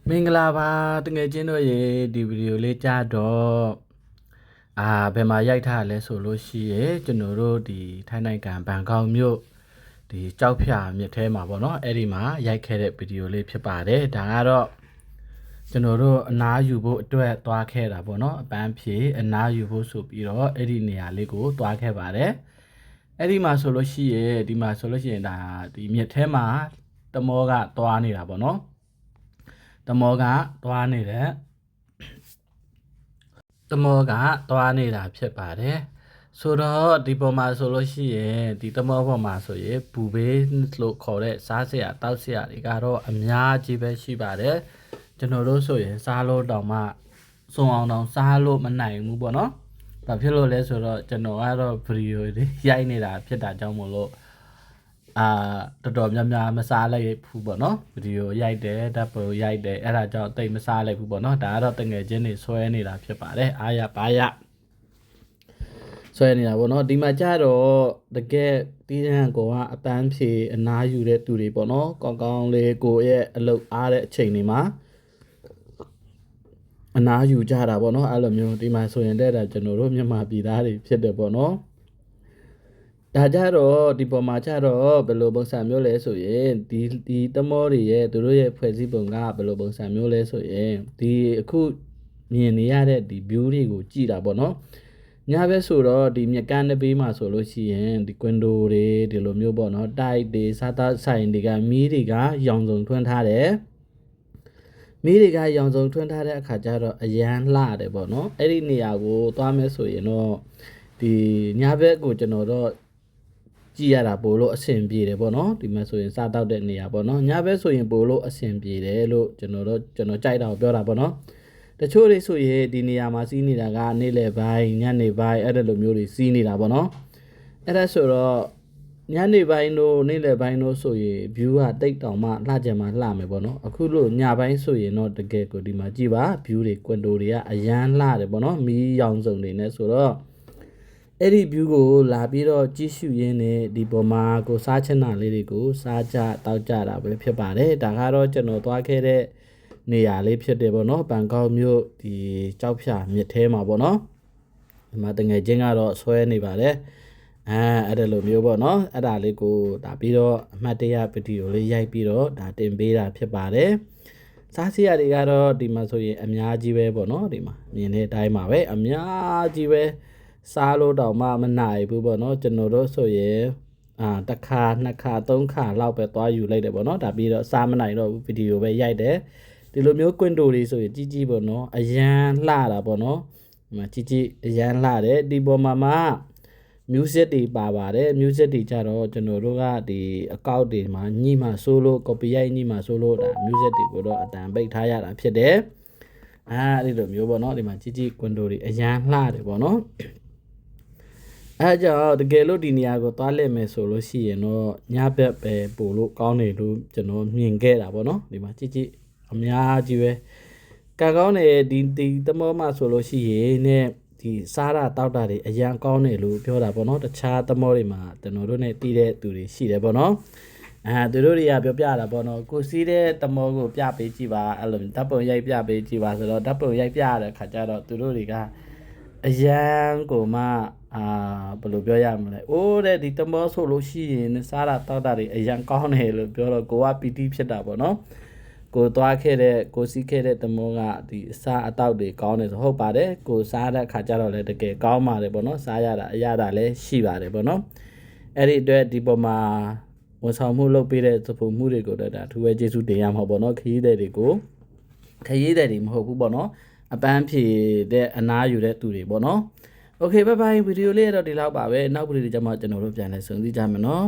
မင်္ဂလာပါတငယ်ချင်းတို့ရေဒီဗီဒီယိုလေးကြားတော့ဘယ်မှာရိုက်ထားလဲဆိုလို့ရှိရဲ့ကျွန်တော်တို့ဒီထိုင်းနိုင်ငံဘန်ကောက်မြို့ဒီကြောက်ဖြာမြစ်ထဲမှာပေါ့နော်အဲ့ဒီမှာရိုက်ခဲ့တဲ့ဗီဒီယိုလေးဖြစ်ပါတယ်ဒါကတော့ကျွန်တော်တို့အနားယူဖို့အတွက်သွားခဲ့တာပေါ့နော်အပန်းဖြေအနားယူဖို့ဆိုပြီးတော့အဲ့ဒီနေရာလေးကိုသွားခဲ့ပါတယ်အဲ့ဒီမှာဆိုလို့ရှိရဲ့ဒီမှာဆိုလို့ရှိရင်ဒါဒီမြစ်ထဲမှာတမောကသွားနေတာပေါ့နော်တမောကသွားနေတဲ့တမောကသွားနေတာဖြစ်ပါတယ်ဆိုတော့ဒီပေါ်မှာဆိုလို့ရှိရင်ဒီတမောပေါ်မှာဆိုရင်ဘူဘေးလို့ခေါ်တဲ့စားစရာတောက်စရာတွေကတော့အများကြီးပဲရှိပါတယ်ကျွန်တော်တို့ဆိုရင်စားလို့တောင်မှစုံအောင်တောင်စားလို့မနိုင်ဘူးပေါ့နော်ဘာဖြစ်လို့လဲဆိုတော့ကျွန်တော်ကတော့ဗီဒီယိုတွေရိုက်နေတာဖြစ်တာကြောင့်မို့လို့တော်တော်များများမစားလိုက်ဘူးပေါ့နော်ဗီဒီယိုရိုက်တယ်ဓာတ်ပုံရိုက်တယ်အဲ့ဒါကြောင့်တိတ်မစားလိုက်ဘူးပေါ့နော်ဒါကတော့တငယ်ချင်းတွေဆွဲနေတာဖြစ်ပါတယ်အားရပါရဆွဲနေတာပေါ့နော်ဒီမှာကြတော့တကယ်တီးတန်းကောကအပန်းဖြေအနားယူတဲ့သူတွေပေါ့နော်ကောင်းကောင်းလေးကိုရဲ့အလုပ်အားတဲ့အချိန်တွေမှာအနားယူကြတာပေါ့နော်အဲ့လိုမျိုးဒီမှာဆိုရင်တဲ့တာကျွန်တော်တို့မြန်မာပြည်သားတွေဖြစ်တယ်ပေါ့နော်ဒါကြတော့ဒီပေါ်မှာကြတော့ဘယ်လိုပုံစံမျိုးလဲဆိုရင်ဒီတမောတွေရဲ့သူတို့ရဲ့ဖွဲ့စည်းပုံကဘယ်လိုပုံစံမျိုးလဲဆိုရင်ဒီအခုမြင်နေရတဲ့ဒီ view တွေကိုကြည့်တာပေါ့နော်ညဘက်ဆိုတော့ဒီမြကန်းတစ်ပေးမှာဆိုလို့ရှိရင်ဒီ window တွေဒီလိုမျိုးပေါ့နော်တိုက်တွေစားသားဆိုင်တွေကမီးတွေကရောင်စုံထွန်းထားတယ်မီးတွေကရောင်စုံထွန်းထားတဲ့အခါကျတော့အရန်လှတယ်ပေါ့နော်အဲ့ဒီနေရာကိုသွားမယ်ဆိုရင်တော့ဒီညဘက်ကိုကျွန်တော်တော့ကြည့်ရတာပို့လို့အဆင်ပြေတယ်ပေါ့နော်ဒီမှာဆိုရင်စားတောက်တဲ့နေရာပေါ့နော်ညဘက်ဆိုရင်ပို့လို့အဆင်ပြေတယ်လို့ကျွန်တော်ကြိုက်တာကိုပြောတာပေါ့နော်တချို့တွေဆိုရင်ဒီနေရာမှာစီးနေတာကနေ့လယ်ပိုင်းညနေပိုင်းအဲ့ဒါလိုမျိုးတွေစီးနေတာပေါ့နော်အဲ့ဒါဆိုတော့ညနေပိုင်းတို့နေ့လယ်ပိုင်းတို့ဆိုရင် view ကတိတ်တောင်မှလှကြမှာလှမယ်ပေါ့နော်အခုလို့ညပိုင်းဆိုရင်တော့တကယ်ကိုဒီမှာကြည့်ပါ view တွေ window တွေကအရန်လှတယ်ပေါ့နော်မီးရောင်စုံတွေနဲ့ဆိုတော့အဲ့ဒီ view ကိုလာပြီးတော့ကြည့်ရှုရင်းနဲ့ဒီပေါ်မှာကိုစားချင်တာလေးတွေကိုစားကြတောက်ကြတာပဲဖြစ်ပါတယ်ဒါကတော့ကျွန်တော်သွားခဲ့တဲ့နေရာလေးဖြစ်တယ်ပေါ့နော်ဘန်ကောက်မြို့ဒီကြောက်ဖြာမြစ်ထဲမှာပေါ့နော်ဒီမှာတငယ်ချင်းကတော့ဆွဲနေပါတယ်အဲ့ဒါလိုမျိုးပေါ့နော်အဲ့ဒါလေးကိုဒါပြီးတော့အမှတ်တရဗီဒီယိုလေးရိုက်ပြီးတော့ဒါတင်ပေးတာဖြစ်ပါတယ်စားစရာတွေကတော့ဒီမှာဆိုရင်အများကြီးပဲပေါ့နော်ဒီမှာမြင်တဲ့အတိုင်းပါပဲအများကြီးပဲစားလို့တော့မနိုင်ဘူးပေါ့နော်ကျွန်တော်တို့ဆိုရင်တစ်ခါနှစ်ခါသုံးခါလောက်ပဲသွားယူလိုက်တယ်ပေါ့နော်ဒါပြီးတော့စားမနိုင်တော့ဘူးဗီဒီယိုပဲရိုက်တယ်ဒီလိုမျိုးကွင်းတိုတွေဆိုရင်ကြီးကြီးပေါ့နော်အရန်လှတာပေါ့နော်ဒီမှာကြီးအရန်လှတယ်ဒီပေါ်မှာ music တွေပါပါတယ် music တွေကြတော့ကျွန်တော်တို့ကဒီအကောင့်တွေမှာညှိမှဆိုလို့ copyright ညှိမှဆိုလို့ဒါ music တွေကိုတော့အတန်ပိတ်ထားရတာဖြစ်တယ်ဒီလိုမျိုးပေါ့နော်ဒီမှာကြီးကွင်းတိုတွေအရန်လှတယ်ပေါ့နော်အဲ့ကြောင့်တကယ်လို့ဒီနေရာကိုသွားလက်မယ်ဆိုလို့ရှိရင်တော့ညဘက်ပဲပို့လို့ကောင်းတယ်လို့ကျွန်တော်မြင်ခဲ့တာပေါ့နော်ဒီမှာကြီးအများကြီးပဲကံကောင်းတယ်ဒီတမောမှဆိုလို့ရှိရင်နဲ့ဒီစားတာတောက်တာတွေအရန်ကောင်းတယ်လို့ပြောတာပေါ့နော်တခြားတမောတွေမှာကျွန်တော်တို့ ਨੇ တီးတဲ့သူတွေရှိတယ်ပေါ့နော်သူတို့တွေကပြောပြတာပေါ့နော်ကိုစီးတဲ့တမောကိုပြပေးကြည့်ပါအဲ့လိုဓာတ်ပုံရိုက်ပြပေးကြည့်ပါဆိုတော့ဓာတ်ပုံရိုက်ပြရတဲ့ခါကျတော့သူတို့တွေကအရန်ကိုမှဘယ်လိုပြောရမလဲအိုးတဲ့ဒီတမောဆိုလို့ရှိရင်စားတာတောက်တာတွေအရန်ကောင်းတယ်လို့ပြောတော့ကိုကပီတိဖြစ်တာပေါ့နော်ကိုသွားခဲ့တဲ့ကိုစီးခဲ့တဲ့တမောကဒီအစားအတောက်တွေကောင်းတယ်ဆိုဟုတ်ပါတယ်ကိုစားတဲ့ခါကျတော့လည်းတကယ်ကောင်းပါတယ်ပေါ့နော်စားရတာအရတာလည်းရှိပါတယ်ပေါ့နော်အဲ့ဒီအတွက်ဒီပေါ်မှာဝန်ဆောင်မှုလုပ်ပေးတဲ့သဖို့မှုတွေကိုတော့ဒါထူးပဲကျေးဇူးတင်ရမှာပေါ့နော်ခရီးသည်တွေကိုခရီးသည်တွေမဟုတ်ဘူးပေါ့နော်အပန်းဖြေတဲ့အနားယူတဲ့သူတွေပေါ့နော်โอเคဘိုင်ဗီဒီယိုလေးတော့ဒီလောက်ပါပဲနောက်ဗီဒီယိုကြမှာကျွန်တော်တို့ပြန်လဲဆုံစည်းကြမယ်နော်